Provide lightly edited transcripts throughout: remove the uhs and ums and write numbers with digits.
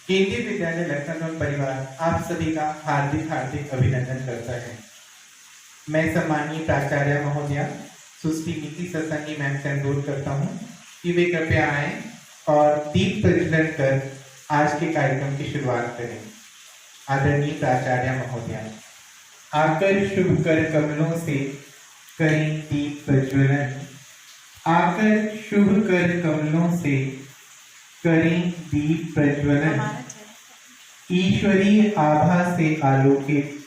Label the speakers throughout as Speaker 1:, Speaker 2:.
Speaker 1: केंद्रीय विद्यालय लखनऊ परिवार आप सभी का हार्दिक हार्दिक अभिनंदन करता है। मैं सम्मानीय प्राचार्य महोदया सुश्री नीति सत्संगी मैम से अनुरोध करता हूँ कि वे कृपया आए और दीप प्रज्वलन कर आज के कार्यक्रम की शुरुआत करें। आदरणीय प्राचार्य महोदया, आकर शुभ कर कमलों से करें दीप प्रज्वलन, आकर शुभ कर कमलों से करें दीप प्रज्वलन, ईश्वरीय आभा से आलोकित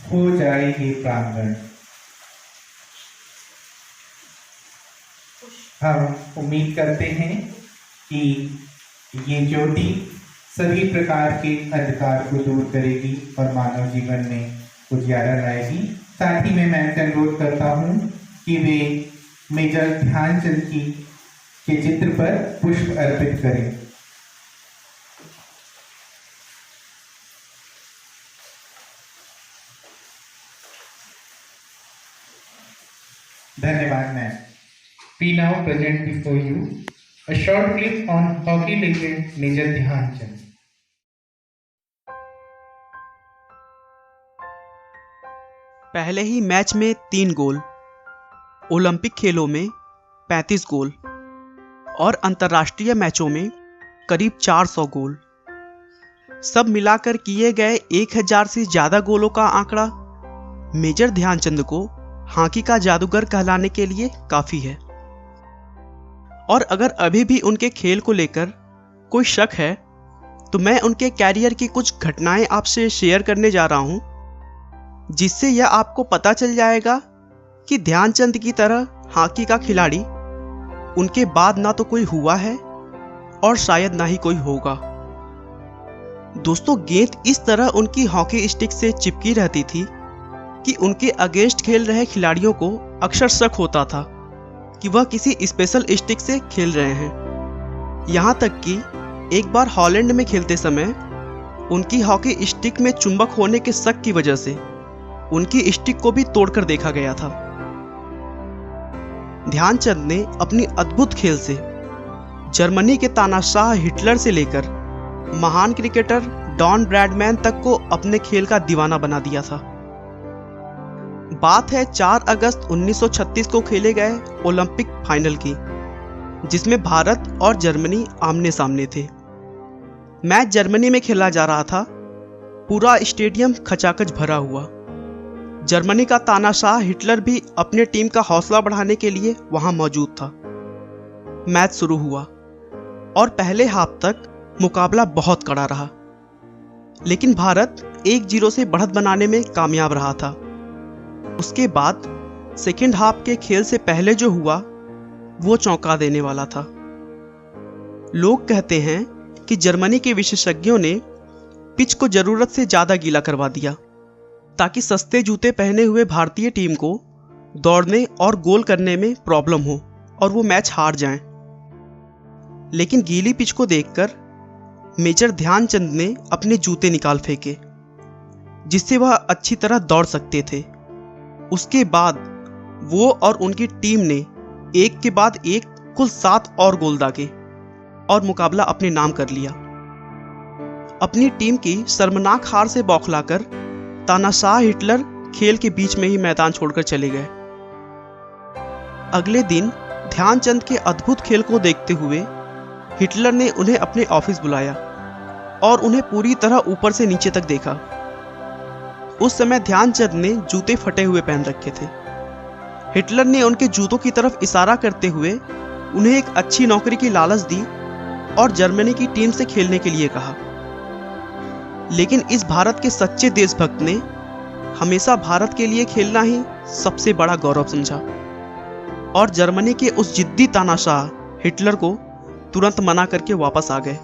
Speaker 1: हो जाए ये प्रांगण। हम उम्मीद करते हैं कि ये ज्योति सभी प्रकार के अंधकार को दूर करेगी और मानव जीवन में उजियारा लाएगी। साथ ही मैं मैम से अनुरोध करता हूँ कि वे मेजर ध्यानचंद की के चित्र पर पुष्प अर्पित करें। धन्यवाद ma'am. We now present before you a short clip on hockey legend Major Dhyanchand.
Speaker 2: पहले ही मैच में 3 गोल, ओलंपिक खेलों में 35 गोल और अंतर्राष्ट्रीय मैचों में करीब 400 गोल, सब मिलाकर किए गए 1000 से ज़्यादा गोलों का आंकड़ा मेजर ध्यानचंद को हॉकी का जादूगर कहलाने के लिए काफ़ी है। और अगर अभी भी उनके खेल को लेकर कोई शक है तो मैं उनके कैरियर की कुछ घटनाएं आपसे शेयर करने जा रहा हूं, जिससे यह आपको पता चल जाएगा कि ध्यानचंद की तरह हॉकी का खिलाड़ी उनके बाद ना तो कोई हुआ है और शायद ना ही कोई होगा। दोस्तों, गेंद इस तरह उनकी हॉकी स्टिक से चिपकी रहती थी कि उनके अगेंस्ट खेल रहे खिलाड़ियों को अक्सर शक होता था कि वह किसी स्पेशल स्टिक से खेल रहे हैं। यहाँ तक कि एक बार हॉलैंड में खेलते समय उनकी हॉकी स्टिक में चुंबक होने के शक की वजह से उनकी स्टिक को भी तोड़कर देखा गया था। ध्यानचंद ने अपनी अद्भुत खेल से जर्मनी के तानाशाह हिटलर से लेकर महान क्रिकेटर डॉन ब्रैडमैन तक को अपने खेल का दीवाना बना दिया था। बात है 4 अगस्त 1936 को खेले गए ओलंपिक फाइनल की, जिसमें भारत और जर्मनी आमने सामने थे। मैच जर्मनी में खेला जा रहा था। पूरा स्टेडियम खचाखच भरा हुआ। जर्मनी का तानाशाह हिटलर भी अपने टीम का हौसला बढ़ाने के लिए वहां मौजूद था। मैच शुरू हुआ और पहले हाफ तक मुकाबला बहुत कड़ा रहा, लेकिन भारत 1-0 से बढ़त बनाने में कामयाब रहा था। उसके बाद सेकेंड हाफ के खेल से पहले जो हुआ वो चौंका देने वाला था। लोग कहते हैं कि जर्मनी के विशेषज्ञों ने पिच को जरूरत से ज्यादा गीला करवा दिया ताकि सस्ते जूते पहने हुए भारतीय टीम को दौड़ने और गोल करने में प्रॉब्लम हो और वो मैच हार जाएं। लेकिन गीली पिच को देखकर मेजर ध्यानचंद ने अपने जूते निकाल फेंके, जिससे वह अच्छी तरह दौड़ सकते थे। उसके बाद वो और उनकी टीम ने एक के बाद एक कुल 7 और गोल दागे और मुकाबला अपने नाम कर लिया। अपनी टीम की शर्मनाक हार से बौखलाकर तानाशाह हिटलर खेल के बीच में ही मैदान छोड़कर चले गए। अगले दिन ध्यानचंद के अद्भुत खेल को देखते हुए हिटलर ने उन्हें अपने ऑफिस बुलाया और उन्हें पूरी तरह ऊपर से नीचे तक देखा। उस समय ध्यानचंद ने जूते फटे हुए पहन रखे थे। हिटलर ने उनके जूतों की तरफ इशारा करते हुए उन्हें एक अच्छी नौकरी की लालच दी और जर्मनी की टीम से खेलने के लिए कहा। लेकिन इस भारत के सच्चे देशभक्त ने हमेशा भारत के लिए खेलना ही सबसे बड़ा गौरव समझा और जर्मनी के उस जिद्दी तानाशाह हिटलर को तुरंत मना करके वापस आ गए।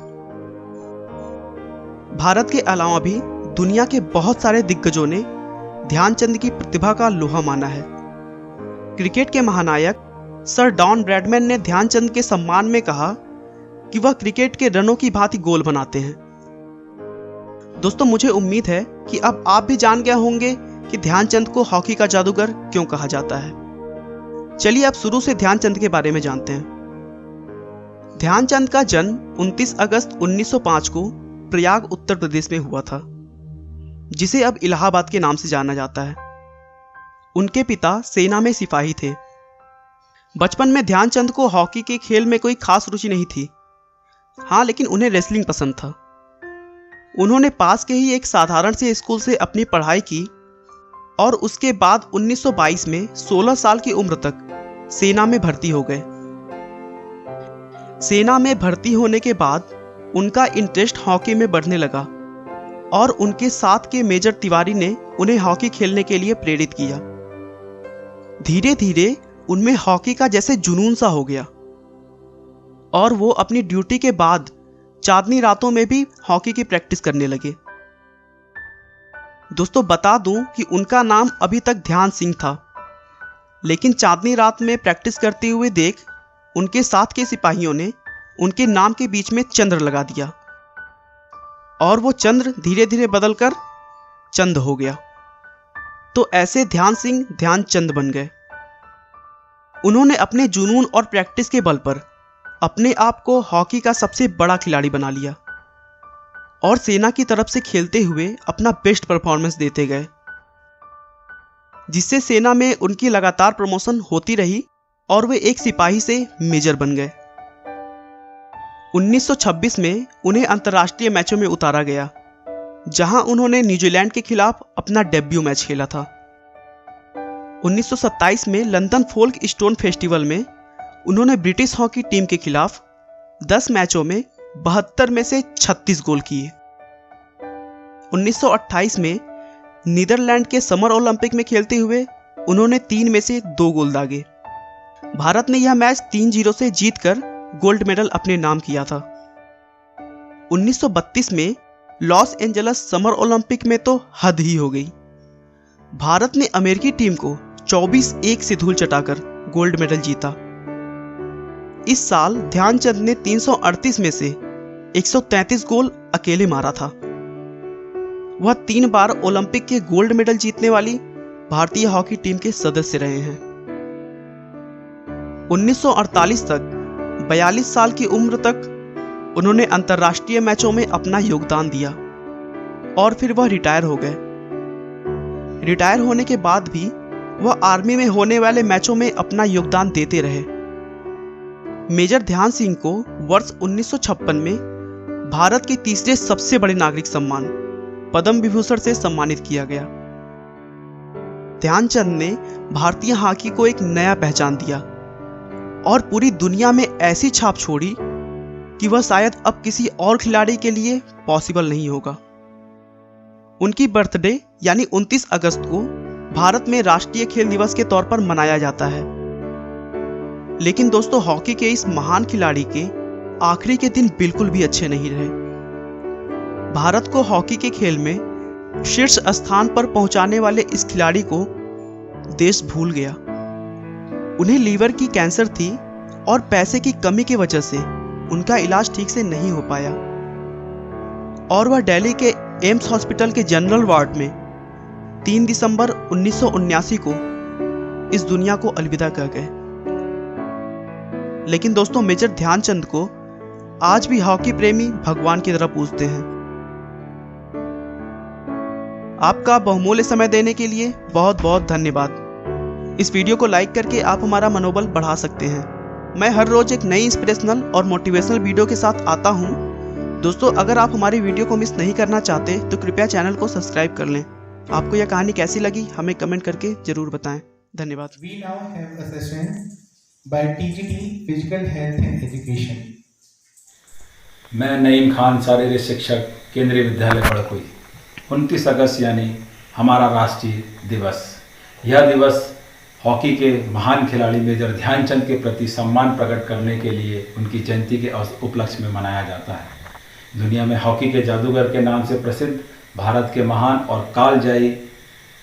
Speaker 2: भारत के अलावा भी दुनिया के बहुत सारे दिग्गजों ने ध्यानचंद की प्रतिभा का लोहा माना है। क्रिकेट के महानायक सर डॉन ब्रैडमैन ने ध्यानचंद के सम्मान में कहा कि वह क्रिकेट के रनों की भांति गोल बनाते हैं। दोस्तों, मुझे उम्मीद है कि अब आप भी जान गए होंगे कि ध्यानचंद को हॉकी का जादूगर क्यों कहा जाता है। चलिए अब शुरू से ध्यानचंद के बारे में जानते हैं। ध्यानचंद का जन्म 29 अगस्त 1905 को प्रयाग उत्तर प्रदेश में हुआ था, जिसे अब इलाहाबाद के नाम से जाना जाता है। उनके पिता सेना में सिपाही थे। बचपन में ध्यानचंद को हॉकी के खेल में कोई खास रुचि नहीं थी। हाँ, लेकिन उन्हें रेसलिंग पसंद था। उन्होंने पास के ही एक साधारण से स्कूल से अपनी पढ़ाई की और उसके बाद 1922 में 16 साल की उम्र तक सेना में भर्ती हो गए। सेना में भर्ती होने के बाद उनका इंटरेस्ट हॉकी में बढ़ने लगा और उनके साथ के मेजर तिवारी ने उन्हें हॉकी खेलने के लिए प्रेरित किया। धीरे धीरे उनमें हॉकी का जैसे जुनून सा हो गया और वो अपनी ड्यूटी के बाद चांदनी रातों में भी हॉकी की प्रैक्टिस करने लगे। दोस्तों, बता दूं कि उनका नाम अभी तक ध्यान सिंह था, लेकिन चांदनी रात में प्रैक्टिस करते हुए देख उनके साथ के सिपाहियों ने उनके नाम के बीच में चंद्र लगा दिया और वो चंद्र धीरे धीरे बदलकर चंद हो गया। तो ऐसे ध्यान सिंह ध्यानचंद बन गए। उन्होंने अपने जुनून और प्रैक्टिस के बल पर अपने आप को हॉकी का सबसे बड़ा खिलाड़ी बना लिया और सेना की तरफ से खेलते हुए अपना बेस्ट परफॉर्मेंस देते गए, जिससे सेना में उनकी लगातार प्रमोशन होती रही और वे एक सिपाही से मेजर बन गए। 1926 में उन्हें अंतर्राष्ट्रीय मैचों में उतारा गया, जहां उन्होंने न्यूजीलैंड के खिलाफ अपना डेब्यू मैच खेला था। 1927 में लंदन फोल्क स्टोन फेस्टिवल में उन्होंने ब्रिटिश हॉकी टीम के खिलाफ 10 मैचों में 72 में से 36 गोल किए। 1928 में नीदरलैंड के समर ओलंपिक में खेलते हुए उन्होंने 3 में से 2 गोल दागे। भारत ने यह मैच 3-0 से जीतकर गोल्ड मेडल अपने नाम किया था। 1932 में लॉस एंजलस समर ओलंपिक में तो हद ही हो गई। भारत ने अमेरिकी टीम को 24-1 से धूल चटाकर गोल्ड मेडल जीता। इस साल ध्यानचंद ने 338 में से 133 गोल अकेले मारा था। वह 3 बार ओलंपिक के गोल्ड मेडल जीतने वाली भारतीय हॉकी टीम के सदस्य रहे हैं। 1948 तक 42 साल की उम्र तक उन्होंने अंतर्राष्ट्रीय मैचों में अपना योगदान दिया और फिर वह रिटायर हो गए। रिटायर होने के बाद भी वह आर्मी में होने वाले मैचों में अपना योगदान देते रहे। मेजर ध्यान सिंह को वर्ष 1956 में भारत के तीसरे सबसे बड़े नागरिक सम्मान पद्म विभूषण से सम्मानित किया गया। ध्यानचंद ने भारतीय हॉकी को एक नया पहचान दिया और पूरी दुनिया में ऐसी छाप छोड़ी कि वह शायद अब किसी और खिलाड़ी के लिए पॉसिबल नहीं होगा। उनकी बर्थडे यानी 29 अगस्त को भारत में राष्ट्रीय खेल दिवस के तौर पर मनाया जाता है। लेकिन दोस्तों, हॉकी के इस महान खिलाड़ी के आखिरी के दिन बिल्कुल भी अच्छे नहीं रहे। भारत को हॉकी के खेल में शीर्ष स्थान पर पहुंचाने वाले इस खिलाड़ी को देश भूल गया। उन्हें लीवर की कैंसर थी और पैसे की कमी की वजह से उनका इलाज ठीक से नहीं हो पाया और वह दिल्ली के एम्स हॉस्पिटल के जनरल वार्ड में 3 दिसंबर 1979 को इस दुनिया को अलविदा कह गए। लेकिन दोस्तों, मेजर ध्यानचंद को आज भी हॉकी प्रेमी भगवान की तरह पूजते हैं। आपका बहुमूल्य समय देने के लिए बहुत बहुत धन्यवाद। इस वीडियो को लाइक करके आप हमारा मनोबल बढ़ा सकते हैं। मैं हर रोज एक नई इंस्पिरेशनल और मोटिवेशनल वीडियो के साथ आता हूं। दोस्तों, अगर आप हमारी वीडियो को मिस नहीं करना चाहते तो कृपया चैनल को सब्सक्राइब कर लें। आपको यह कहानी कैसी लगी हमें कमेंट करके जरूर बताएं। धन्यवाद।
Speaker 1: We now have a session by TGT Physical Health and Education.
Speaker 3: मैं नईम खान, शारीरिक शिक्षक, केंद्रीय विद्यालय बड़कुई। 29 अगस्त यानी हमारा राष्ट्रीय दिवस। यह दिवस हॉकी के महान खिलाड़ी मेजर ध्यानचंद के प्रति सम्मान प्रकट करने के लिए उनकी जयंती के उपलक्ष्य में मनाया जाता है। दुनिया में हॉकी के जादूगर के नाम से प्रसिद्ध भारत के महान और कालजयी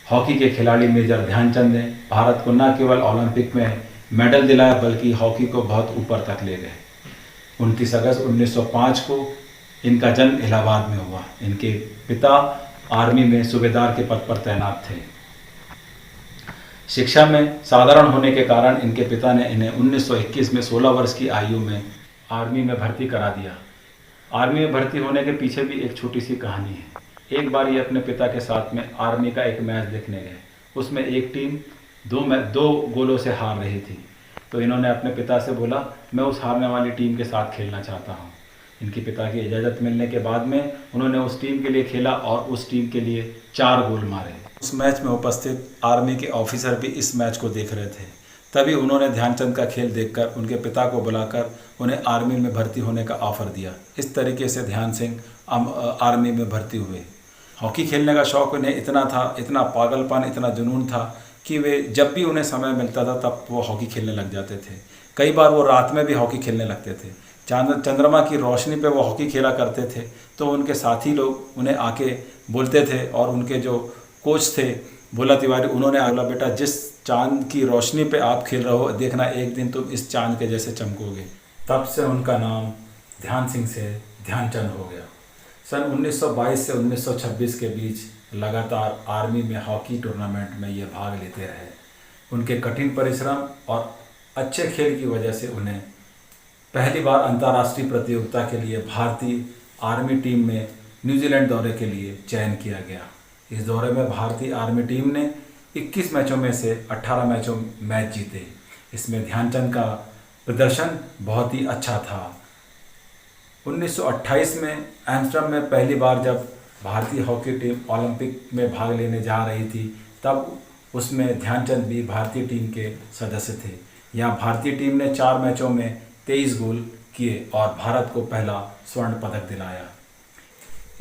Speaker 3: हॉकी के खिलाड़ी मेजर ध्यानचंद ने भारत को न केवल ओलंपिक में मेडल दिलाया बल्कि हॉकी को बहुत ऊपर तक ले गए। 29 अगस्त 1905 को इनका जन्म इलाहाबाद में हुआ। इनके पिता आर्मी में सूबेदार के पद पर तैनात थे। शिक्षा में साधारण होने के कारण इनके पिता ने इन्हें 1921 में 16 वर्ष की आयु में आर्मी में भर्ती करा दिया। आर्मी में भर्ती होने के पीछे भी एक छोटी सी कहानी है। एक बार ये अपने पिता के साथ में आर्मी का एक मैच देखने गए। उसमें एक टीम दो गोलों से हार रही थी। तो इन्होंने अपने पिता से बोला, मैं उस हारने वाली टीम के साथ खेलना चाहता हूँ। इनके पिता की इजाज़त मिलने के बाद में उन्होंने उस टीम के लिए खेला और उस टीम के लिए 4 गोल मारे। उस मैच में उपस्थित आर्मी के ऑफिसर भी इस मैच को देख रहे थे। तभी उन्होंने ध्यानचंद का खेल देखकर उनके पिता को बुलाकर उन्हें आर्मी में भर्ती होने का ऑफ़र दिया। इस तरीके से ध्यान सिंह आर्मी में भर्ती हुए। हॉकी खेलने का शौक़ उन्हें इतना था, इतना पागलपन, इतना जुनून था कि वे जब भी उन्हें समय मिलता था तब वो हॉकी खेलने लग जाते थे। कई बार वो रात में भी हॉकी खेलने लगते थे। चंद्रमा की रोशनी पे वो हॉकी खेला करते थे। तो उनके साथी लोग उन्हें आके बोलते थे और उनके जो कोच थे भोला तिवारी, उन्होंने बोला, बेटा जिस चांद की रोशनी पे आप खेल रहे हो, देखना एक दिन तुम इस चांद के जैसे चमकोगे। तब से उनका नाम ध्यान सिंह से ध्यानचंद हो गया। सन 1922 से 1926 के बीच लगातार आर्मी में हॉकी टूर्नामेंट में ये भाग लेते रहे। उनके कठिन परिश्रम और अच्छे खेल की वजह से उन्हें पहली बार अंतर्राष्ट्रीय प्रतियोगिता के लिए भारतीय आर्मी टीम में न्यूजीलैंड दौरे के लिए चयन किया गया। इस दौरे में भारतीय आर्मी टीम ने 21 मैचों में से 18 मैच जीते। इसमें ध्यानचंद का प्रदर्शन बहुत ही अच्छा था। 1928 में एम्स्टर्डम में पहली बार जब भारतीय हॉकी टीम ओलंपिक में भाग लेने जा रही थी, तब उसमें ध्यानचंद भी भारतीय टीम के सदस्य थे। यहाँ भारतीय टीम ने 4 मैचों में 23 गोल किए और भारत को पहला स्वर्ण पदक दिलाया।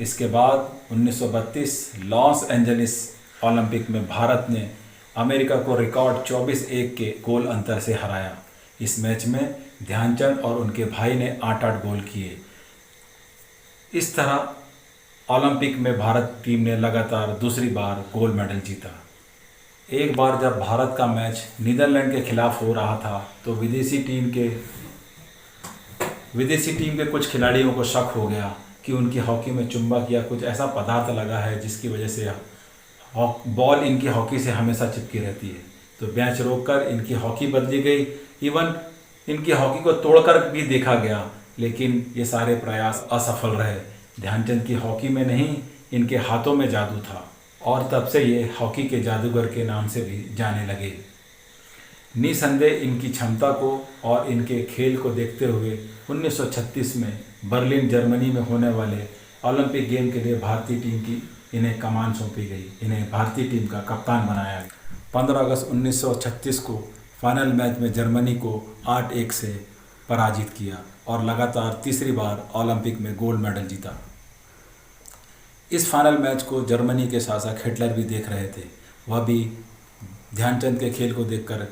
Speaker 3: इसके बाद 1932 लॉस एंजलिस ओलंपिक में भारत ने अमेरिका को रिकॉर्ड 24-1 के गोल अंतर से हराया। इस मैच में ध्यानचंद और उनके भाई ने 8-8 गोल किए। इस तरह ओलंपिक में भारत टीम ने लगातार दूसरी बार गोल्ड मेडल जीता। एक बार जब भारत का मैच नीदरलैंड के खिलाफ हो रहा था तो विदेशी टीम के कुछ खिलाड़ियों को शक हो गया कि उनकी हॉकी में चुंबक या कुछ ऐसा पदार्थ लगा है जिसकी वजह से बॉल इनकी हॉकी से हमेशा चिपकी रहती है। तो मैच रोककर इनकी हॉकी बदली गई। इवन इनकी हॉकी को तोड़कर भी देखा गया, लेकिन ये सारे प्रयास असफल रहे। ध्यानचंद की हॉकी में नहीं, इनके हाथों में जादू था और तब से ये हॉकी के जादूगर के नाम से भी जाने लगे। निसंदेह इनकी क्षमता को और इनके खेल को देखते हुए 1936 में बर्लिन जर्मनी में होने वाले ओलंपिक गेम के लिए भारतीय टीम की इन्हें कमान सौंपी गई। इन्हें भारतीय टीम का कप्तान बनाया गया। 15 अगस्त 1936 को फाइनल मैच में जर्मनी को 8-1 से पराजित किया और लगातार तीसरी बार ओलंपिक में गोल्ड मेडल जीता। इस फाइनल मैच को जर्मनी के शासक हिटलर भी देख रहे थे। वह भी ध्यानचंद के खेल को देखकर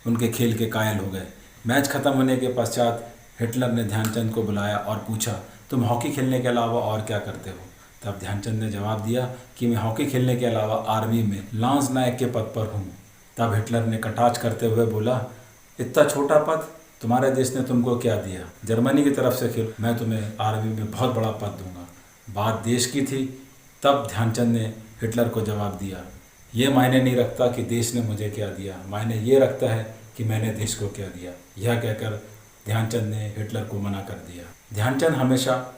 Speaker 3: उनके खेल के कायल हो गए। मैच खत्म होने के पश्चात हिटलर ने ध्यानचंद को बुलाया और पूछा, तुम हॉकी खेलने के अलावा और क्या करते हो? तब ध्यानचंद ने जवाब दिया कि मैं हॉकी खेलने के अलावा आर्मी में लांस नायक के पद पर हूँ। तब हिटलर ने कटाक्ष करते हुए बोला, इतना छोटा पद, तुम्हारे देश ने तुमको क्या दिया? जर्मनी की तरफ से खेल, मैं तुम्हें आर्मी में बहुत बड़ा पद दूंगा। बात देश की थी। तब ध्यानचंद ने हिटलर को जवाब दिया, ये मायने नहीं रखता कि देश ने मुझे क्या दिया, मायने ये रखता है कि मैंने देश को क्या दिया। यह कहकर ध्यानचंद ने हिटलर को मना कर दिया। ध्यानचंद हमेशा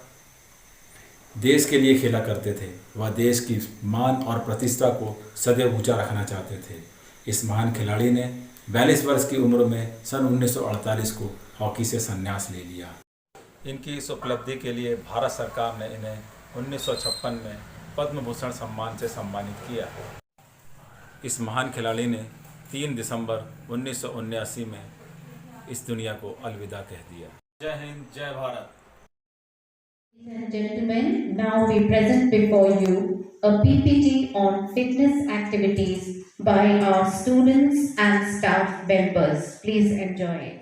Speaker 3: देश के लिए खेला करते थे। वह देश की मान और प्रतिष्ठा को सदैव ऊंचा रखना चाहते थे। इस महान खिलाड़ी ने 42 वर्ष की उम्र में सन 1948 को हॉकी से संन्यास ले लिया। इनकी इस उपलब्धि के लिए भारत सरकार ने इन्हें 1956 में पद्म भूषण सम्मान से सम्मानित किया। इस महान खिलाड़ी ने 3 दिसंबर 1979 में इस दुनिया को अलविदा कह दिया। जय हिंद, जय Bharat.
Speaker 4: Ladies and gentlemen, now we present before you a PPT on fitness activities by our students and staff members. Please enjoy it.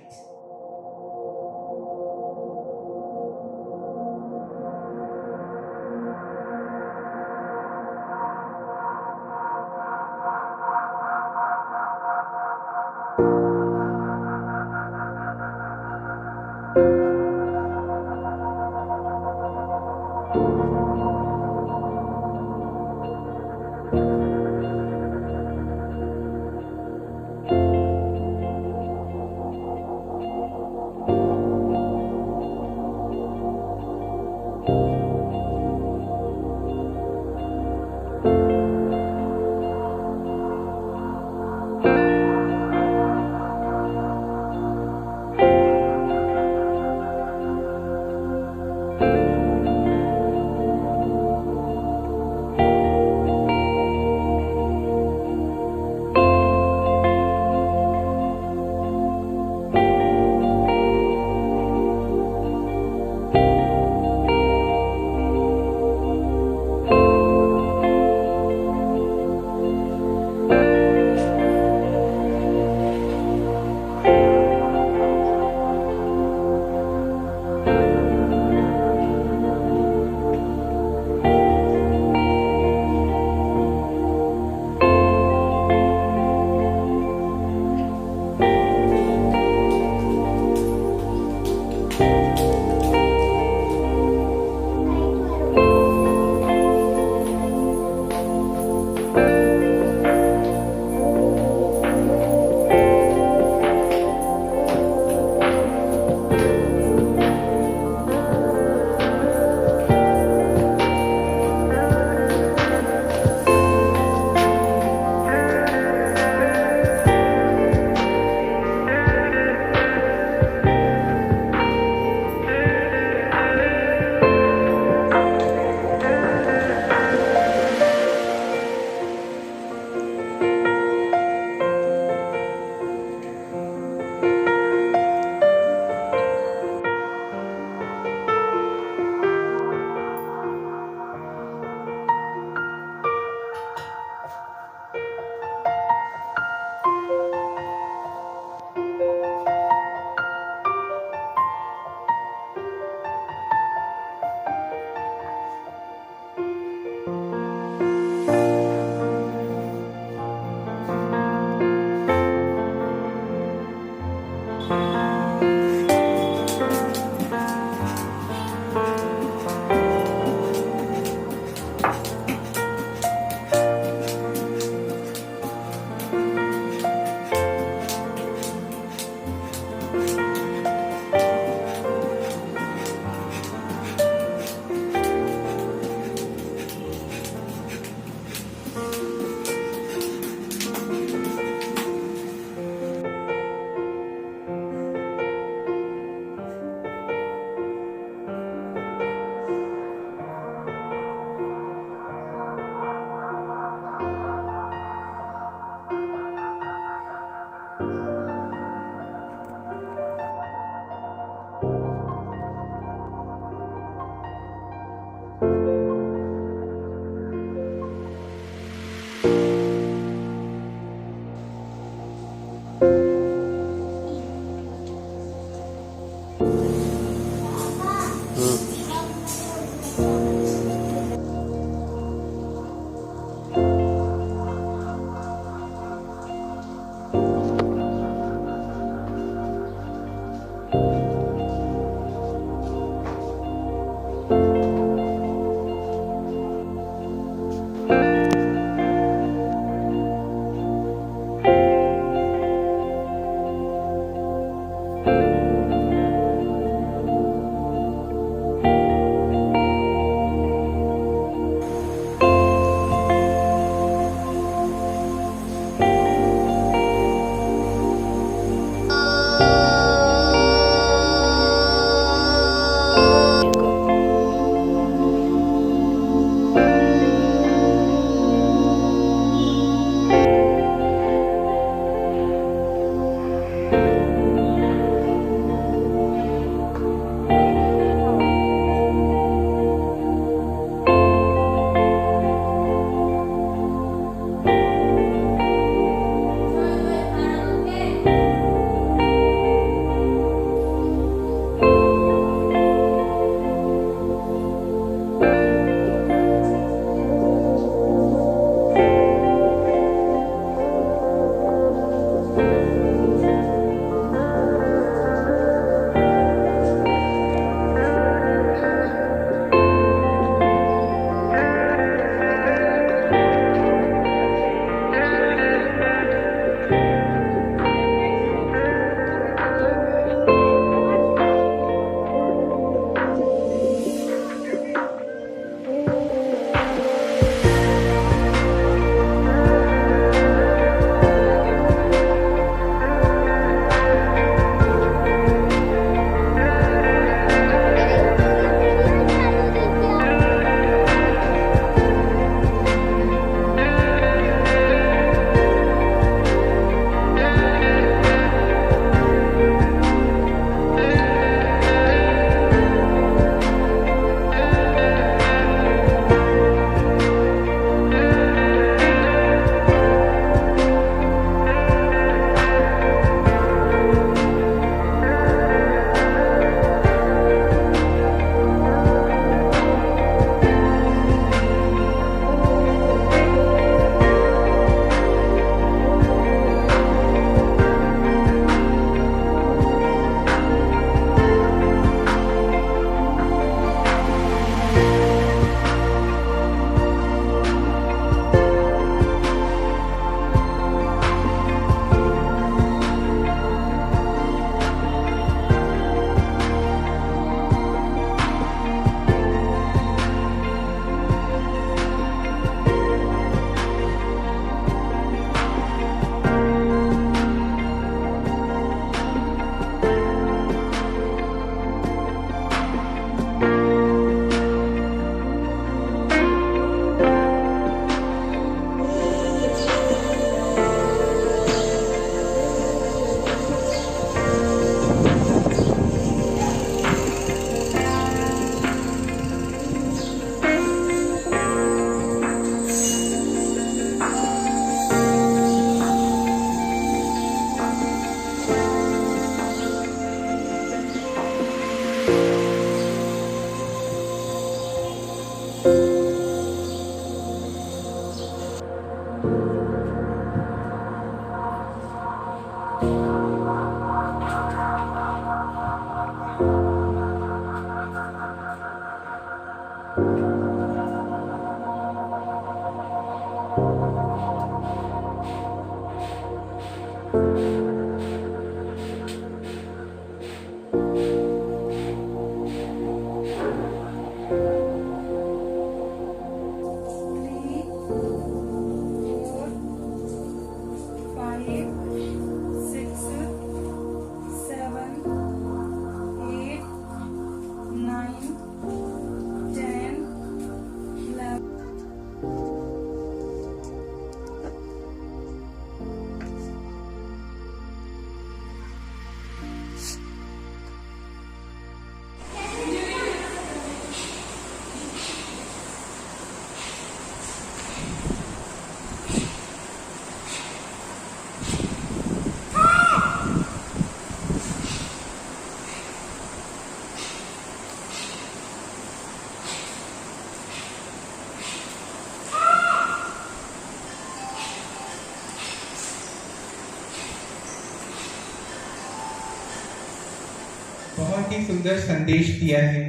Speaker 1: बहुत ही सुंदर संदेश दिया है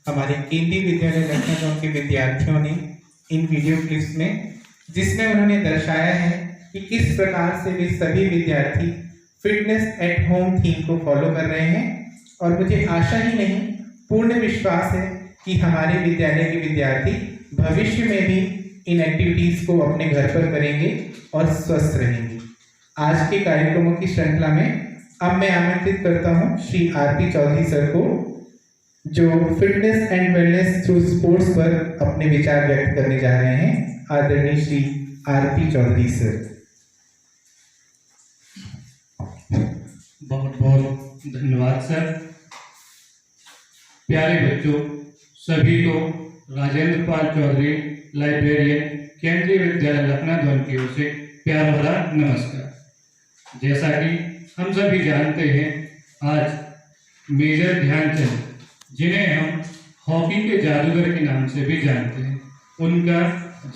Speaker 1: हमारे केंद्रीय विद्यालय लखनऊ के विद्यार्थियों ने इन वीडियो क्लिप्स में, जिसमें उन्होंने दर्शाया है कि किस प्रकार से वे सभी विद्यार्थी फिटनेस एट होम थीम को फॉलो कर रहे हैं। और मुझे आशा ही नहीं, पूर्ण विश्वास है कि हमारे विद्यालय के विद्यार्थी भविष्य में भी इन एक्टिविटीज को अपने घर पर करेंगे और स्वस्थ रहेंगे। आज के कार्यक्रमों की श्रृंखला में अब मैं आमंत्रित करता हूं श्री आरपी चौधरी सर को, जो fitness and wellness through sports पर अपने विचार व्यक्त करने जा रहे हैं। आदरणीय श्री आरपी चौधरी सर।
Speaker 5: बहुत बहुत धन्यवाद सर। प्यारे बच्चों, सभी को राजेंद्र पाल चौधरी लाइब्रेरियन केंद्रीय विद्यालय लखनऊ की ओर से प्यार भरा नमस्कार। जैसा कि हम सभी जानते हैं, आज मेजर ध्यानचंद, जिन्हें हम हॉकी के जादूगर के नाम से भी जानते हैं, उनका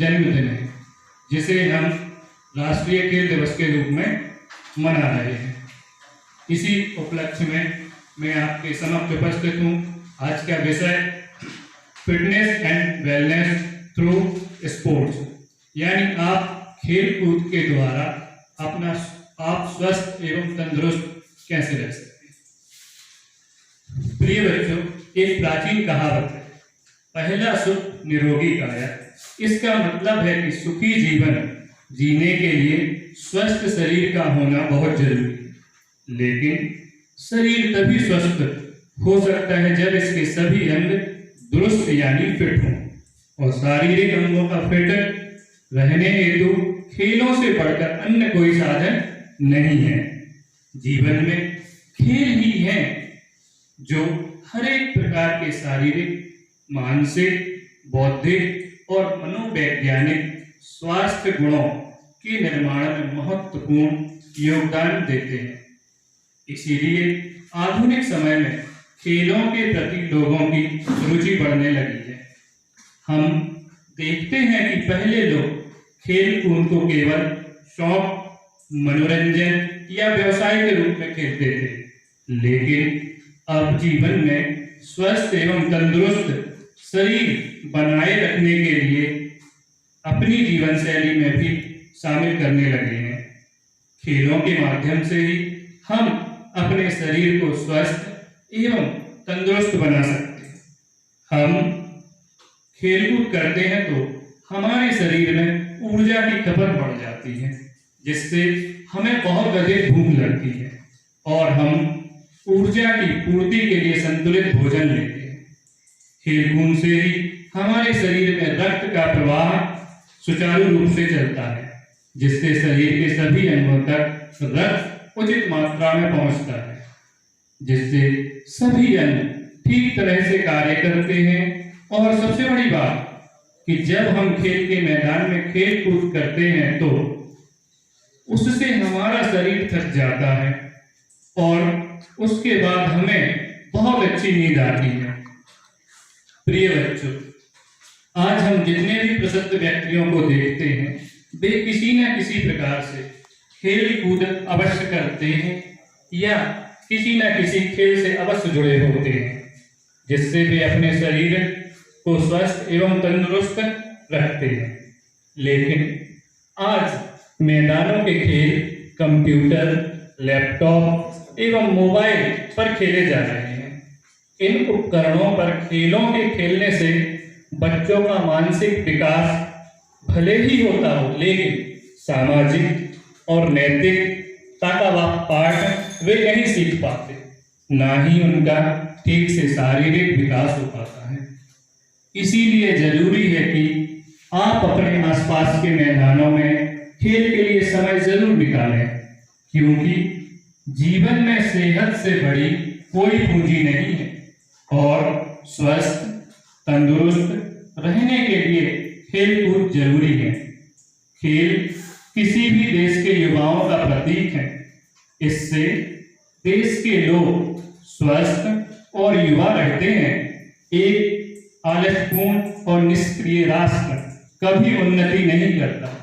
Speaker 5: जन्मदिन है, जिसे हम राष्ट्रीय खेल दिवस के रूप में मना रहे हैं। इसी उपलक्ष्य में मैं आपके समक्ष उपस्थित हूँ। आज का विषय fitness and wellness through sports, यानी आप खेल कूद के द्वारा आप स्वस्थ एवं तंदुरुस्त कैसे रह सकते हैं। प्रिय बच्चों, एक प्राचीन कहावत है, पहला सुख निरोगी काया। इसका मतलब है कि सुखी जीवन जीने के लिए स्वस्थ शरीर का होना बहुत जरूरी है। लेकिन शरीर तभी स्वस्थ हो सकता है जब इसके सभी अंग दुरुस्त यानी फिट हों। और शारीरिक अंगों का फिट रहने हेतु खेलों से बढ़कर अन्य कोई साधन नहीं है। जीवन में खेल ही है जो हर एक प्रकार के शारीरिक, मानसिक, बौद्धिक और मनोवैज्ञानिक स्वास्थ्य गुणों के निर्माण में महत्वपूर्ण योगदान देते हैं। इसीलिए आधुनिक समय में खेलों के प्रति लोगों की रुचि बढ़ने लगी है। हम देखते हैं कि पहले लोग खेल कूद को केवल शौक, मनोरंजन या व्यवसाय के रूप में खेलते थे, लेकिन अब जीवन में स्वस्थ एवं तंदुरुस्त शरीर बनाए रखने के लिए अपनी जीवन शैली में भी शामिल करने लगे हैं। खेलों के माध्यम से ही हम अपने शरीर को स्वस्थ एवं तंदुरुस्त बना सकते हैं। हम खेलकूद करते हैं तो हमारे शरीर में ऊर्जा की खपत बढ़ जाती है, जिससे हमें बहुत अधिक भूख लगती है और हम ऊर्जा की पूर्ति के लिए संतुलित भोजन लेते हैं। खेलकूद से ही हमारे शरीर में रक्त का प्रवाह सुचारू रूप से चलता है, जिससे शरीर के सभी अंगों तक रक्त उचित मात्रा में पहुंचता है, जिससे सभी अंग ठीक तरह से कार्य करते हैं। और सबसे बड़ी बात कि जब हम खेल के मैदान में खेल कूद करते हैं तो उससे हमारा शरीर थक जाता है और उसके बाद हमें बहुत अच्छी नींद आती है। प्रिय बच्चों, आज हम जितने भी प्रसिद्ध व्यक्तियों को देखते हैं, वे किसी न किसी प्रकार से खेल कूद अवश्य करते हैं या किसी न किसी खेल से अवश्य जुड़े होते हैं, जिससे वे अपने शरीर को स्वस्थ एवं तंदुरुस्त रखते हैं। लेकिन आज मैदानों के खेल कंप्यूटर, लैपटॉप एवं मोबाइल पर खेले जा रहे हैं। इन उपकरणों पर खेलों के खेलने से बच्चों का मानसिक विकास भले ही होता हो, लेकिन सामाजिक और नैतिकता का पाठ वे नहीं सीख पाते, ना ही उनका ठीक से शारीरिक विकास हो पाता है। इसीलिए जरूरी है कि आप अपने आसपास के मैदानों में खेल के लिए समय जरूर निकालें, क्योंकि जीवन में सेहत से बड़ी कोई पूंजी नहीं है और स्वस्थ तंदुरुस्त रहने के लिए खेल कूद जरूरी है। खेल किसी भी देश के युवाओं का प्रतीक है। इससे देश के लोग स्वस्थ और युवा रहते हैं। एक आलस्यपूर्ण और निष्क्रिय राष्ट्र कभी उन्नति नहीं करता।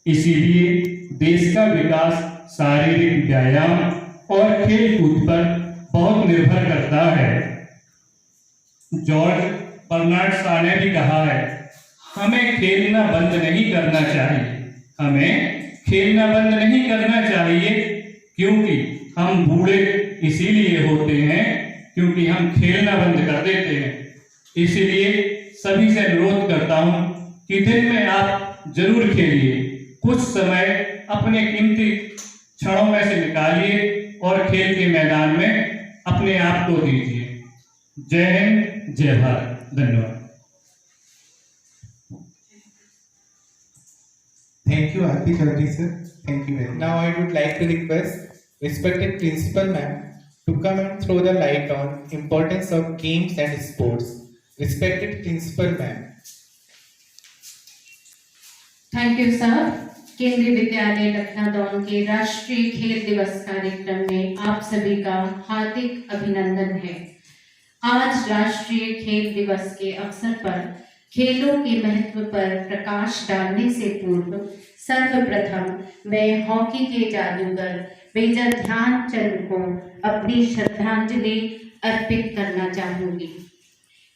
Speaker 5: इसीलिए देश का विकास शारीरिक व्यायाम और खेल कूद पर बहुत निर्भर करता है। जॉर्ज बर्नार्ड शॉ ने भी कहा है, हमें खेलना बंद नहीं करना चाहिए। हमें खेलना बंद नहीं करना चाहिए क्योंकि हम बूढ़े इसीलिए होते हैं क्योंकि हम खेलना बंद कर देते हैं। इसीलिए सभी से अनुरोध करता हूं कि दिन में आप जरूर खेलिए, कुछ समय अपने कीमती क्षणों में से निकालिए और खेल के मैदान में अपने आप को दीजिए। जय हिंद, जय भारत, धन्यवाद।
Speaker 1: Thank you, Aarti Chaudhary sir. Thank you very much. Now I would like to request respected principal ma'am to come and throw the light on importance of games and sports. Respected principal ma'am.
Speaker 4: Thank you sir. केंद्रीय विद्यालय लखनादौन के राष्ट्रीय खेल दिवस कार्यक्रम में आप सभी का हार्दिक अभिनंदन है। आज राष्ट्रीय खेल दिवस के अवसर पर खेलों के महत्व पर प्रकाश डालने से पूर्व सर्वप्रथम मैं हॉकी के जादूगर मेजर ध्यानचंद को अपनी श्रद्धांजलि अर्पित करना चाहूंगी।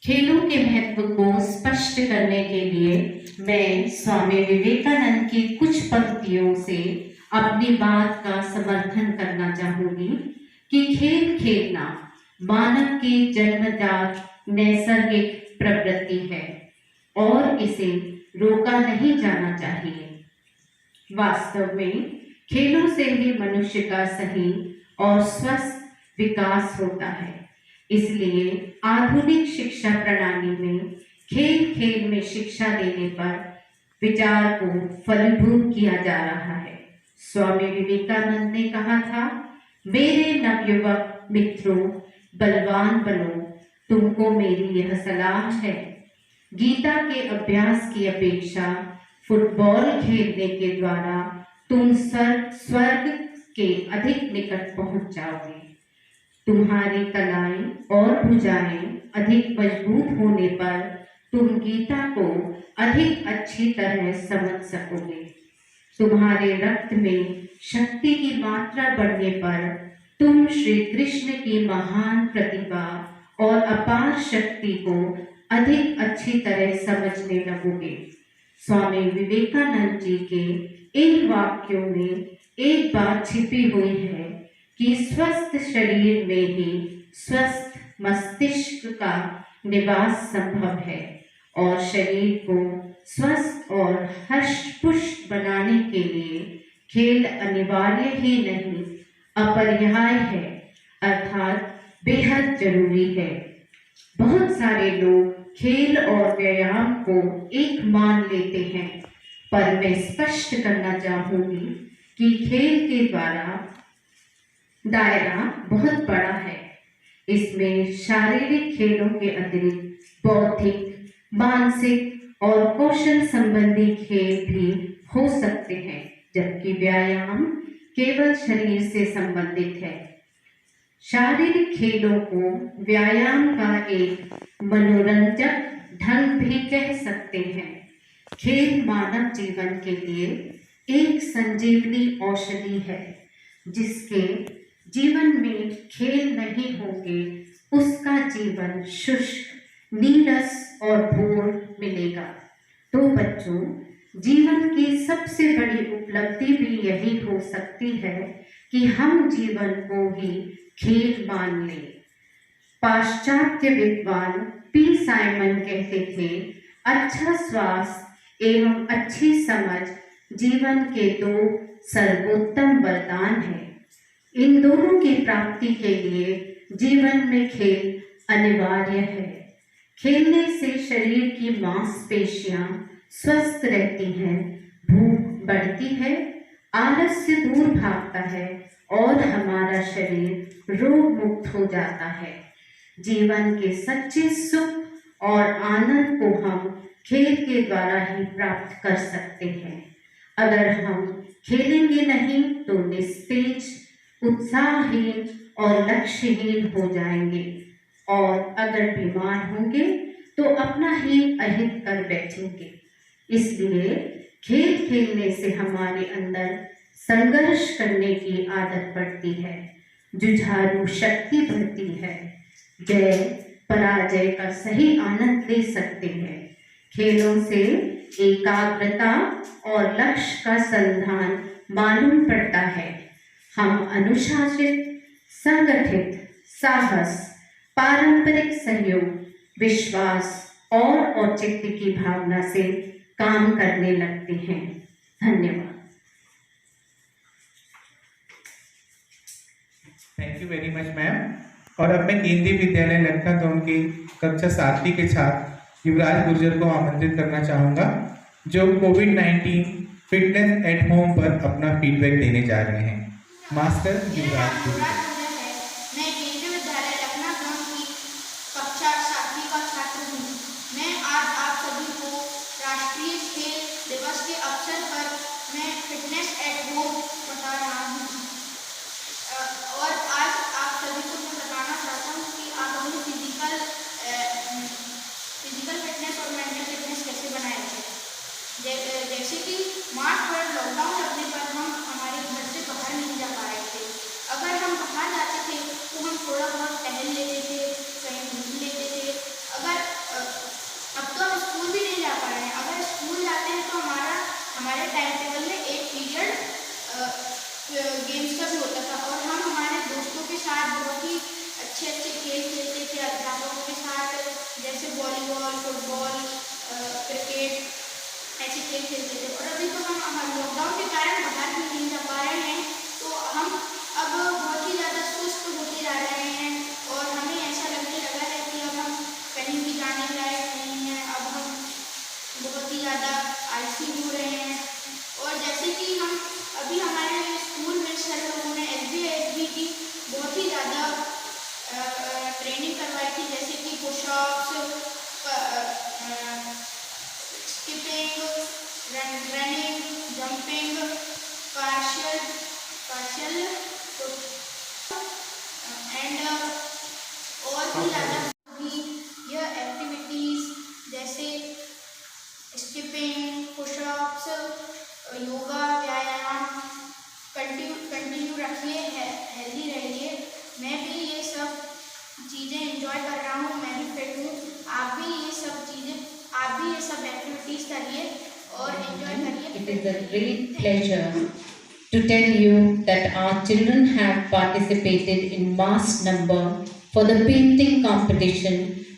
Speaker 4: खेलों के महत्व को स्पष्ट करने के लिए मैं स्वामी विवेकानंद की कुछ पंक्तियों से अपनी बात का समर्थन करना चाहूंगी कि खेल खेलना मानव की जन्मजात नैसर्गिक प्रवृत्ति है और इसे रोका नहीं जाना चाहिए। वास्तव में खेलों से ही मनुष्य का सही और स्वस्थ विकास होता है। इसलिए आधुनिक शिक्षा प्रणाली में खेल खेल में शिक्षा देने पर विचार को फलीभूत किया जा रहा है। स्वामी विवेकानंद ने कहा था, मेरे नवयुवक मित्रों, बलवान बनो, तुमको मेरी यह सलाह है। गीता के अभ्यास की अपेक्षा फुटबॉल खेलने के द्वारा तुम स्वर्ग के अधिक निकट पहुंच जाओगे। तुम्हारी कलाएं और भुजाएं अधिक मजबूत होने पर तुम गीता को अधिक अच्छी तरह समझ सकोगे। तुम्हारे रक्त में शक्ति की मात्रा बढ़ने पर तुम श्री कृष्ण की महान प्रतिभा और अपार शक्ति को अधिक अच्छी तरह समझने लगोगे। स्वामी विवेकानंद जी के इन वाक्यों में एक बात छिपी हुई है कि स्वस्थ शरीर में ही स्वस्थ मस्तिष्क का निवास संभव है और शरीर को स्वस्थ और हष्ट-पुष्ट बनाने के लिए खेल अनिवार्य ही नहीं अपरिहार्य है, अर्थात बेहद जरूरी है। बहुत सारे लोग खेल और व्यायाम को एक मान लेते हैं, पर मैं स्पष्ट करना चाहूंगी कि खेल के द्वारा दायरा बहुत बड़ा है। इसमें शारीरिक खेलों के अतिरिक्त बौद्धिक, मानसिक और कौशल संबंधी खेल भी हो सकते हैं, जबकि व्यायाम केवल शरीर से संबंधित है। शारीरिक खेलों को व्यायाम का एक मनोरंजक ढंग भी कह सकते हैं। खेल मानव जीवन के लिए एक संजीवनी औषधि है। जिसके जीवन में खेल नहीं होंगे उसका जीवन शुष्क, नीरस और भोर मिलेगा। तो बच्चों, जीवन की सबसे बड़ी उपलब्धि भी यही हो सकती है कि हम जीवन को ही खेल मान लें। पाश्चात्य विद्वान पी साइमन कहते थे, अच्छा स्वास्थ्य एवं अच्छी समझ जीवन के दो सर्वोत्तम वरदान हैं। इन दोनों की प्राप्ति के लिए जीवन में खेल अनिवार्य है। खेलने से शरीर की मांसपेशियां स्वस्थ रहती हैं, भूख बढ़ती है, आलस्य दूर भागता है और हमारा शरीर रोग मुक्त हो जाता है। जीवन के सच्चे सुख और आनंद को हम खेल के द्वारा ही प्राप्त कर सकते हैं। अगर हम खेलेंगे नहीं तो निस्तेज, उत्साहहीन और लक्ष्यहीन हो जाएंगे और अगर बीमार होंगे तो अपना ही अहित कर बैठेंगे। इसलिए खेल खेलने से हमारे अंदर संघर्ष करने की आदत पड़ती है, जुझारू शक्ति बढ़ती है। जय पराजय का सही आनंद ले सकते हैं। खेलों से एकाग्रता और लक्ष्य का संधान मालूम पड़ता है। हम अनुशासित, संगठित, साहस, पारंपरिक सहयोग, विश्वास और औचित्य की भावना से काम करने लगते हैं। धन्यवाद।
Speaker 1: Thank you very much ma'am. और अब मैं केंद्रीय विद्यालय लखनऊ के कक्षा 7वीं के छात्र युवराज गुर्जर को आमंत्रित करना चाहूँगा, जो कोविड-19 फिटनेस एट होम पर अपना फीडबैक देने जा रहे हैं। मास्टर युवराज गुर्जर।
Speaker 6: मैं केंद्रीय विद्यालय लखनऊ की कक्षा 7वीं का छात्र हूँ। मैं आज आप सभी को राष्ट्रीय खेल दिवस के अवसर पर मैं फिटनेस एट होम बता रहा हूँ। और आज आप सभी को मैं बताना चाहता हूँ कि आप अपनी फिजिकल फिटनेस और मेंटल फिटनेस कैसे बनाए रखें। जैसे कि मार्च पर लॉकडाउन लगने पर हम हमारे घर से बाहर नहीं जा पा रहे थे। अगर हम बाहर जाते थे तो हम थोड़ा बहुत टहल लेते थे, कहीं घूम लेते थे। अगर अब तो हम स्कूल भी नहीं जा पा रहे हैं। अगर स्कूल जाते हैं तो हमारे टाइम टेबल में एक पीरियड गेम्स का भी होता था और हम हमारे दोस्तों के साथ बहुत ही अच्छे खेल खेलते थे अध्यापकों के साथ, जैसे वॉलीबॉल, फुटबॉल, क्रिकेट, ऐसे खेल खेलते थे। और अभी तो हम लॉकडाउन के कारण बाहर भी नहीं जा पा रहे हैं, तो हम अब बहुत ही ज़्यादा सुस्त होते जा रहे हैं और हमें ऐसा लगने लगा है कि अब हम कहीं भी जाने लायक नहीं हैं। अब हम बहुत ही ज़्यादा आलसी हो रहे हैं। और जैसे कि हम अभी हमारे स्कूल में सर लोगों ने SBISB की बहुत ही ज़्यादा ट्रेनिंग करवाई थी, जैसे कि pushups, skipping, running, jumping, partial and और भी ज़्यादा यह एक्टिविटीज़ जैसे स्किपिंग, पुशअप्स, योगा, व्यायाम कंटिन्यू रखिए, हेल्दी रहिए। मैं भी ये सब चीज़ें एंजॉय कर रहा हूँ, मैं भी फिट हूँ। आप भी ये सब एक्टिविटीज़ करिए और एंजॉय करिए।
Speaker 4: It is a great pleasure to tell you that our children have participated in mass number for the painting competition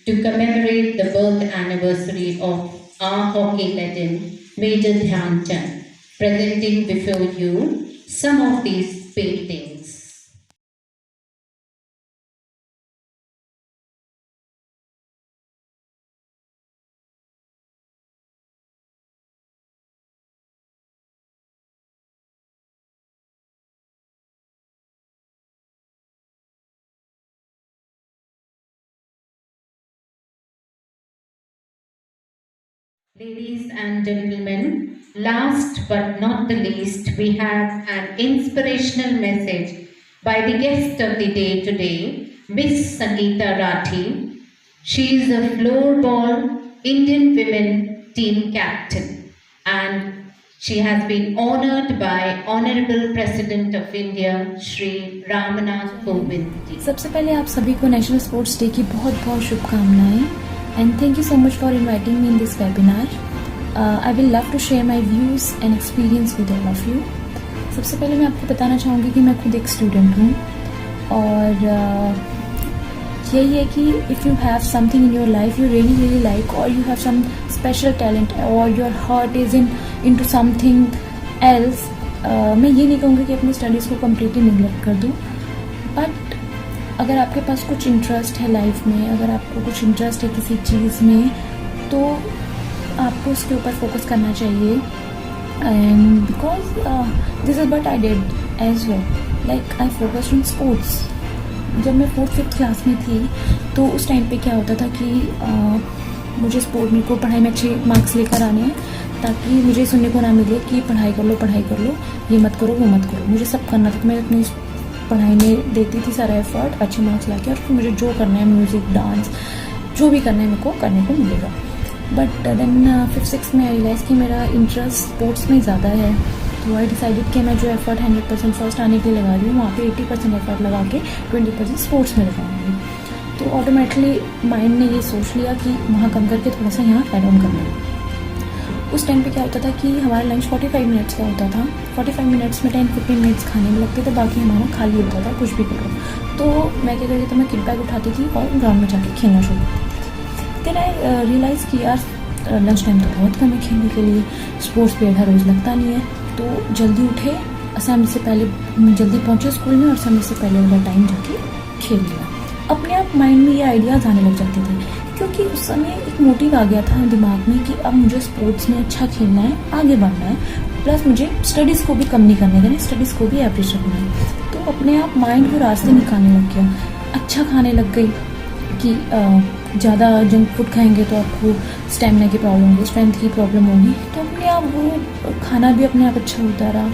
Speaker 4: to commemorate the birth anniversary of our hockey legend Major Dhyan Chand. Presenting before you some of these paintings. Ladies and gentlemen, last but not the least, we have an inspirational message by the guest of the day today, Miss Sangeeta Rathi. She is a floorball Indian women team captain and she has been honored by Honorable President of India, Shri Ramnath Kovind ji.
Speaker 7: सबसे पहले आप सभी को national sports day की बहुत बहुत शुभकामनाएं and thank you so much for inviting me in this webinar. I will love to share my views and experience with all of you. सबसे पहले मैं आपको बताना चाहूँगी कि मैं खुद एक स्टूडेंट हूँ और यही है कि if you have something in your life you really like or you have some special talent or your heart is into something else, मैं ये नहीं कहूँगी कि अपनी स्टडीज़ को completely neglect कर दूँ, but अगर आपके पास कुछ इंटरेस्ट है लाइफ में, अगर आपको कुछ इंटरेस्ट है किसी चीज़ में, तो आपको उसके ऊपर फोकस करना चाहिए. And because this is what I did as well, like I focused on sports. जब मैं 4th-5th क्लास में थी तो उस टाइम पे क्या होता था कि मुझे मेरे को पढ़ाई में अच्छे मार्क्स लेकर आने हैं ताकि मुझे सुनने को ना मिले कि पढ़ाई कर लो, ये मत करो वो मत करो. मुझे सब करना था. मैं अपनी पढ़ाई में देती थी सारा एफर्ट, अच्छे मार्क्स लाके, और फिर मुझे जो करना है, म्यूज़िक, डांस, जो भी करना है मेरे को करने को मिलेगा. बट देन 5th-6th में आई रियलाइज़ कि मेरा इंटरेस्ट स्पोर्ट्स में ज़्यादा है. तो आई डिसाइडेड कि मैं जो एफर्ट 100% फर्स्ट आने के लिए लगा रही हूँ, वहाँ पे 80% एफर्ट लगा के 20% स्पोर्ट्स में लगाऊंगी. तो ऑटोमेटिकली माइंड ने ये सोच लिया कि वहाँ कम करके थोड़ा सा यहाँ ऐड ऑन करना है। उस टाइम पे क्या होता था कि हमारा लंच 45 मिनट्स का होता था। 45 मिनट्स में 10-15 मिनट्स खाने में लगते थे, बाकी हमारा खाली होता था कुछ भी करो। तो मैं क्या करती थी, मैं किट बैग उठाती थी और ग्राउंड में जाके खेलना शुरू करती थी। देन आई रियलाइज़ कि यार लंच टाइम तो बहुत कम है खेलने के लिए, स्पोर्ट्स पीरियड हर रोज़ लगता नहीं है। तो जल्दी उठे, असेंबली से पहले जल्दी पहुँचे स्कूल में और असेंबली से पहले वाला टाइम जाके खेल लिया। अपने आप माइंड में ये आइडियाज़ आने लग जाते थे, क्योंकि उस समय एक मोटिव आ गया था दिमाग में कि अब मुझे स्पोर्ट्स में अच्छा खेलना है, आगे बढ़ना है, प्लस मुझे स्टडीज़ को भी कम नहीं करने देना, स्टडीज़ को भी एवरेज रखना है। तो अपने आप माइंड को रास्ते निकालने लग गया। अच्छा खाने लग गई कि ज़्यादा जंक फूड खाएंगे तो आपको स्टेमिना की प्रॉब्लम होगी, स्ट्रेंथ की प्रॉब्लम होगी। तो अपने आप वो खाना भी अपने आप अच्छा होता रहा,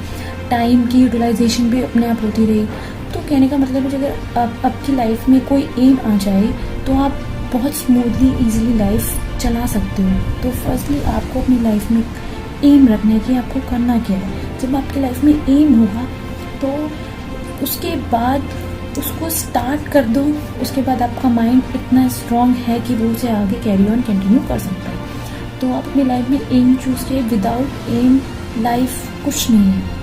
Speaker 7: टाइम की यूटिलाइजेशन भी अपने आप होती रही। तो कहने का मतलब है, अगर आपकी लाइफ में कोई एम आ जाए तो आप बहुत स्मूथली ईजिली लाइफ चला सकते हो। तो फर्स्टली आपको अपनी लाइफ में एम रखना है कि आपको करना क्या है। जब आपकी लाइफ में एम होगा तो उसके बाद उसको स्टार्ट कर दो, उसके बाद आपका माइंड इतना स्ट्रांग है कि वो उसे आगे कैरी ऑन कंटिन्यू कर सकता है। तो आप अपनी लाइफ में एम चूज़ किए, विदाउट एम लाइफ कुछ नहीं है,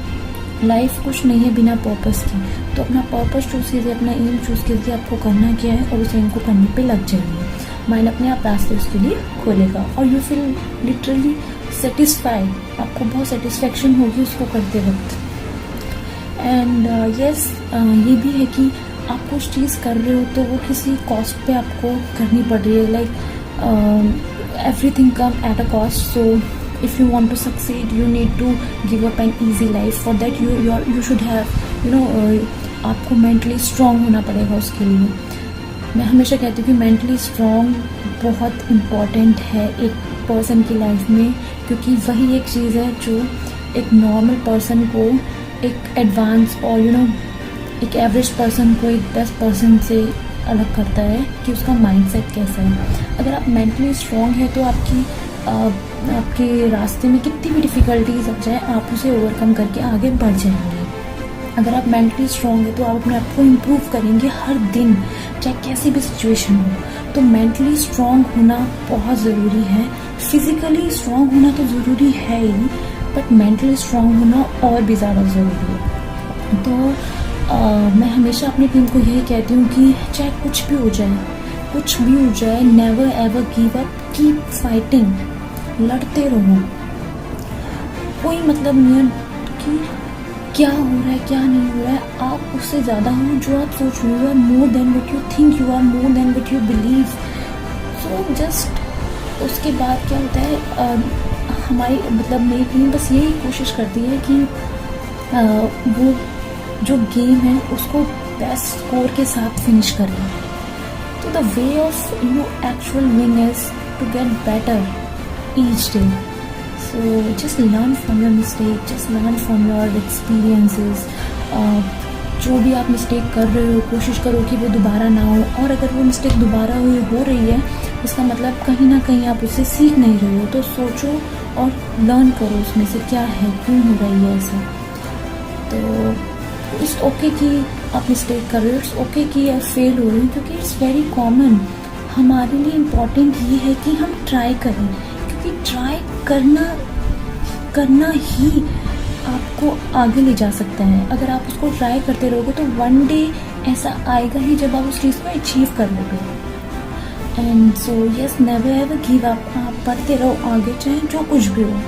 Speaker 7: लाइफ कुछ नहीं है बिना पर्पस की। तो अपना पर्पस चूज़ कीजिए, अपना एम चूज़ कीजिए, आपको करना क्या है और उस एम को करने पे लग जाइए। माइंड अपने आप रास्ते उसके लिए खोलेगा और यू फील लिटरली सेटिस्फाइड, आपको बहुत सेटिस्फेक्शन होगी उसको करते वक्त। एंड यस, ये भी है कि आप कुछ चीज़ कर रहे हो तो वो किसी कॉस्ट पे आपको करनी पड़ रही है। Like everything come at a cost, so if you want to succeed you need to give up an easy life. For that you should have आपको मेंटली स्ट्रांग होना पड़ेगा उसके लिए। मैं हमेशा कहती हूँ कि मेंटली स्ट्रांग बहुत इम्पॉर्टेंट है एक पर्सन की लाइफ में, क्योंकि वही एक चीज़ है जो एक नॉर्मल पर्सन को एक एडवांस और एक एवरेज पर्सन को एक बेस्ट पर्सन से अलग करता है कि उसका माइंडसेट कैसा है। अगर आप मेंटली स्ट्रांग है तो आपके रास्ते में कितनी भी डिफ़िकल्टीज आ जाए आप उसे ओवरकम करके आगे बढ़ जाएंगे। अगर आप मेंटली स्ट्रांग है तो आप अपने आप को इम्प्रूव करेंगे हर दिन, चाहे कैसी भी सिचुएशन हो। तो मेंटली स्ट्रांग होना बहुत ज़रूरी है। फिज़िकली स्ट्रांग होना तो ज़रूरी है ही, बट मेंटली स्ट्रांग होना और भी ज़्यादा ज़रूरी है। तो मैं हमेशा अपनी टीम को यही कहती हूँ कि चाहे कुछ भी हो जाए, never ever give up, keep fighting, लड़ते रहो। कोई मतलब नहीं है कि क्या हो रहा है क्या नहीं हो रहा है, आप उससे ज़्यादा हो जो आप सोच रहे हो। You are more than what you think, you are more than what you believe. So just उसके बाद क्या होता है, हमारी मतलब मेरी टीम बस यही कोशिश करती है कि वो जो गेम है उसको बेस्ट स्कोर के साथ फिनिश करें। तो the way of actual win is to get better each day. So just learn from your mistake, just learn from your experiences. जो भी आप मिस्टेक कर रहे हो कोशिश करो कि वो दोबारा ना हो, और अगर वो मिस्टेक दोबारा हो रही है इसका मतलब कहीं ना कहीं आप उससे सीख नहीं रहे हो। तो सोचो और लर्न करो उसमें से क्या है, क्यों हो रही है ऐसा। तो इट्स ओके कि आप मिस्टेक कर रहे हो, इट्स ओके कि आप फेल हो रहे हो, क्योंकि इट्स वेरी कॉमन। हमारे लिए इम्पॉर्टेंट ये है कि हम ट्राई करें, ट्राई करना ही आपको आगे ले जा सकता है। अगर आप उसको ट्राई करते रहोगे तो वन डे ऐसा आएगा ही जब आप उस चीज़ को अचीव कर लोगे। And so yes, never ever give up, आप बढ़ते रहो आगे चाहे जो कुछ भी हो।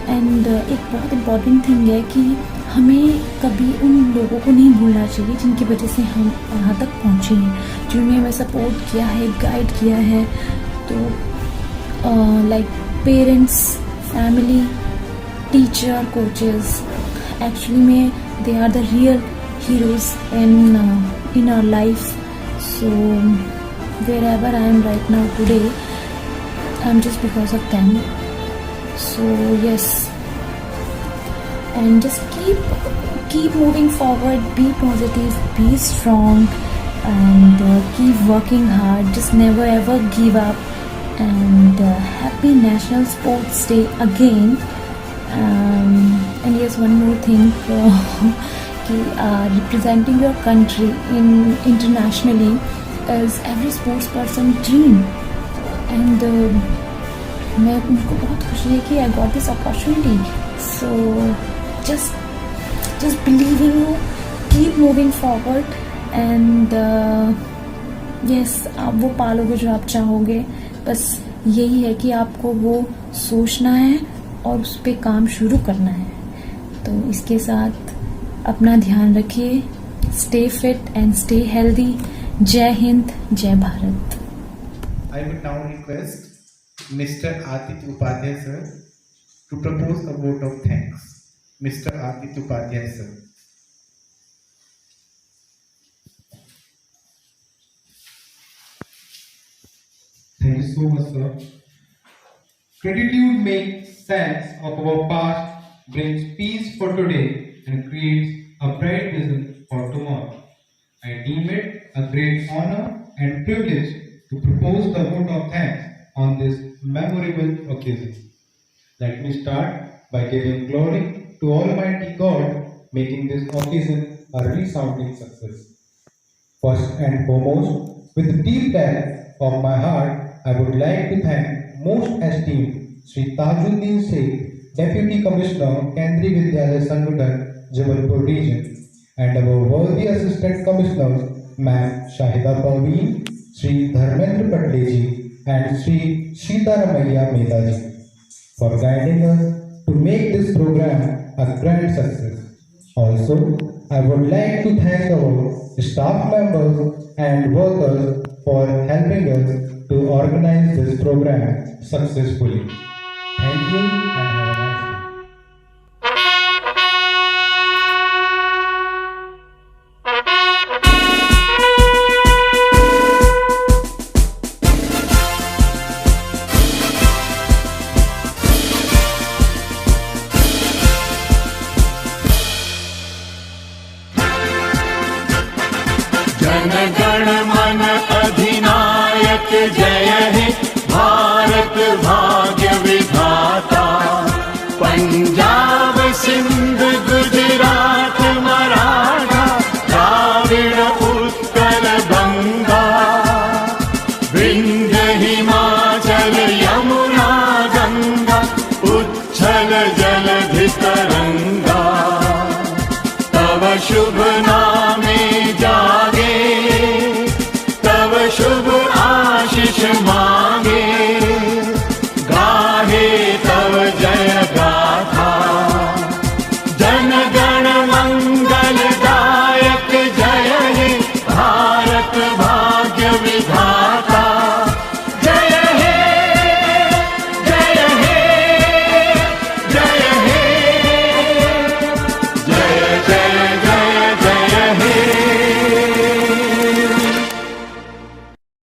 Speaker 7: एंड एक बहुत इम्पॉर्टेंट थिंग है कि हमें कभी उन लोगों को नहीं भूलना चाहिए जिनकी वजह से हम यहाँ तक पहुँचे हैं, जिन्होंने हमें सपोर्ट किया है, गाइड किया है। तो like parents, family, teacher, coaches, actually they are the real heroes in our life. So wherever I am right now today, I'm just because of them. So yes, and just keep moving forward, be positive, be strong, and keep working hard. Just never ever give up. And happy National Sports Day again. And yes, one more thing, कि representing your country internationally is every sports person dream. And मैं मुझको बहुत खुशी है कि I got this opportunity. So just believe in you, keep moving forward, and yes, आप वो पालोगे जो आप चाहोगे. बस यही है कि आपको वो सोचना है और उस पर काम शुरू करना है. तो इसके साथ अपना ध्यान रखिए. Stay fit and stay healthy. जय हिंद, जय Bharat.
Speaker 1: I would now request Mr. Aditya Upadhyay sir to propose a vote of thanks. Mr. Aditya Upadhyay sir.
Speaker 8: Thank you so much, sir. Gratitude makes sense of our past, brings peace for today, and creates a bright vision for tomorrow. I deem it a great honor and privilege to propose the vote of thanks on this memorable occasion. Let me start by giving glory to Almighty God, making this occasion a resounding success. First and foremost, with the deep depth of my heart, I would like to thank most esteemed Sri Tajuddin Sheikh, Deputy Commissioner, Kendriya Vidyalaya Sangathan, Jabalpur Region, and our worthy Assistant Commissioners, Ma'am Shahida Parveen, Sri Dharmendra Patleji, and Sri Sitaramaiya Medaji, for guiding us to make this program a grand success. Also, I would like to thank our staff members and workers for helping us to organize this program successfully. Thank you and have a nice day.
Speaker 9: जनगण मन अधिनायक जय हे भारत भाग्य विधाता. पंजाब सिंध गुजरात मराठा द्राविड़ उत्कल बंगा. विंध्य हिमाचल यमुना गंगा उच्छल जलधि तरंगा. तव शुभ नामे जागे, तव शुभ आशीष